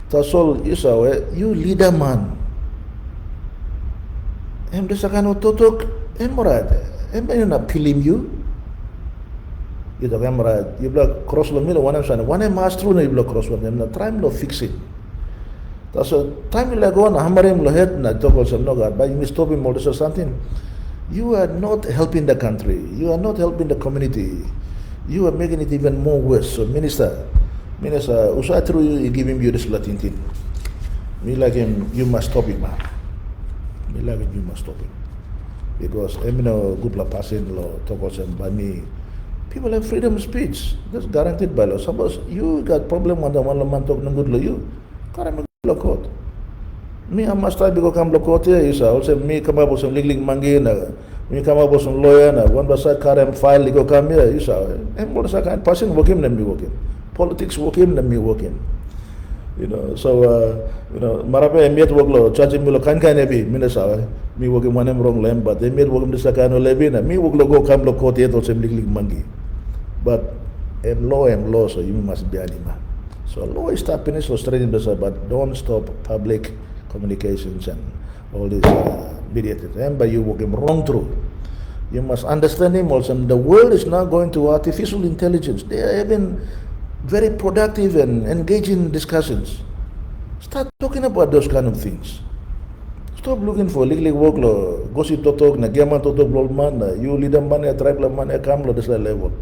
That's all is our you leader man. Desa kano totok morad. Ba na pilim you. You talk morad. You block cross lo milo one mas through na you block cross one na try lo fix it. That's a time you like on hamarem lo head na talk also no god by you stop him or something. You are not helping the country. You are not helping the community. You are making it even more worse. So, Minister, usah through you giving you this Latin thing. Me like him, you must stop it, man. Me like him, you must stop it. Because I mean, good la passing law talk also by me. People have freedom of speech. That's guaranteed by law. Suppose you got problem when the one man talk no good law, you can't make court. Me I must try because come look here is also me come up with some legal mangi na me come up with some lawyer na one side karem file go come here is and what is that kind person working them me working politics working them me working so marape emiet work lo charging me lo kan be minasa me working one wrong lem but they made work this kind of levy na me work lo go come lo court here to some legal mangi but law so you must be anima so law is stopping so straight in but don't stop public communications and all these mediators. Remember, you working wrong through. You must understand him also. The world is now going to artificial intelligence. They are having very productive and engaging discussions. Start talking about those kind of things. Stop looking for legal work. Go see Toktok, Nagyaman Toktok man, you leader man, tribal man, come this level.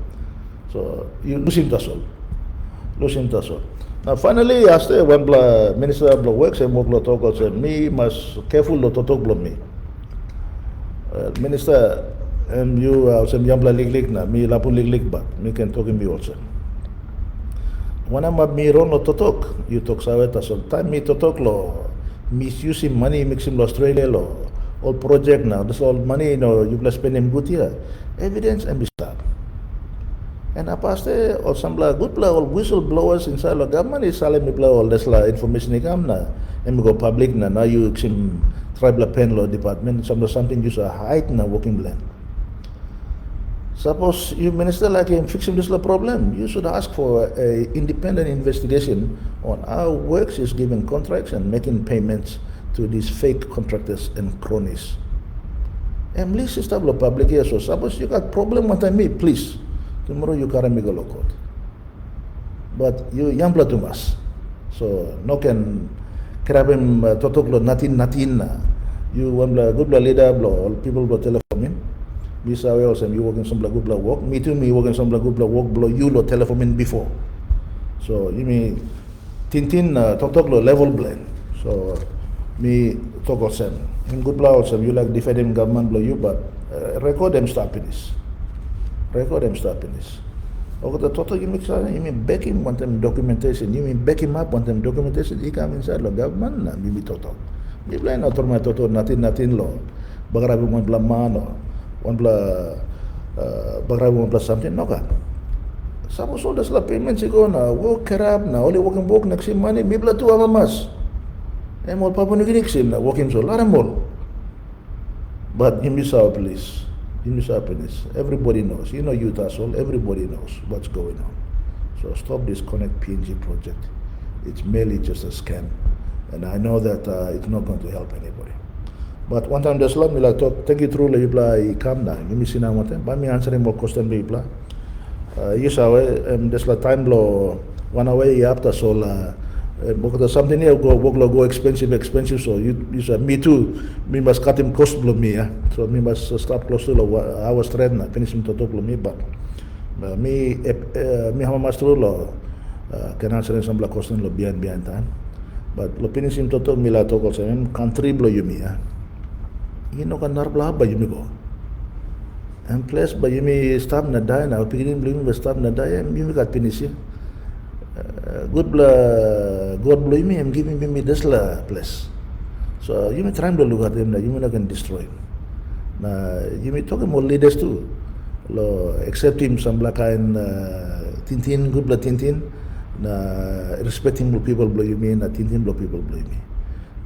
So you losing that's all. Now finally, after one minister of works and work talk also me must careful to talk blow me. Minister and you some yambla lig na me lapu lig but me can talk me also. When I'm me wrong to talk, you talk saweta so time me to talk lo misusing money mixing lo Australia lo all project now this all money you plus spending good here evidence and be start. And apaste or some good all whistleblowers inside the government is saling me all this information ikam na and go public na now you sim tribal pen law department something you hide na working blend. Suppose you minister like him fixing this problem, you should ask for a independent investigation on how works is giving contracts and making payments to these fake contractors and cronies. And please establish public here. So suppose you got problem with me, please. Tomorrow you can't make a court. But you yampla to us. So no can krabem totoklo natin na. You want good leader all people will telephone me. Bisa also you working some good work. Me too me working some good work blow you lo telephone before. So you mean tintin toklo level blend. So me talk also in good also you like defending government blow you but record them stopping this. Okay, the total you mean back him want them documentation. You mean back him up want them documentation. He come inside the government na bibi total. Ni blind autor my total natin law. Bagarabi mo bla mano, one bla bagarabi mo bla something no ka. Suppose all this la payments go na work kerab na only working book next money bibla tu amamas. Emol Papua New Guinea sim na working so laramol. But you miss our police. In this happiness, everybody knows. You know youth asshole, everybody knows what's going on. So stop this Connect PNG project. It's merely just a scam. And I know that it's not going to help anybody. But one time there's lot me like talk, take it through la yupla come na. You miss na mate. But me answering more question be yupla. Yes, there's la time lo one away after so la Because something here go expensive. So you say me too. Me must cut him cost below me. So me must start close to I was threatened. Finish him to talk below me, but me hama master lo can answer some black question lo behind time. But lo finish him to talk me la talk also. Country below you me. You know kan narbla ba you me go. And plus ba you me stop na die na. Pikirin below me stop na die. You me got finish ya. God bless me and giving me this place. So you may try to look at them, you may not can destroy him. You may talk about leaders too. Accept him some black and Tintin, good blood Tintin. Respect him people blow you me, and Tintin blow people blow me.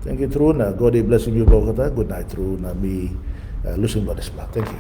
Thank you, true. God bless you, good night, true. Me losing blood is black. Thank you.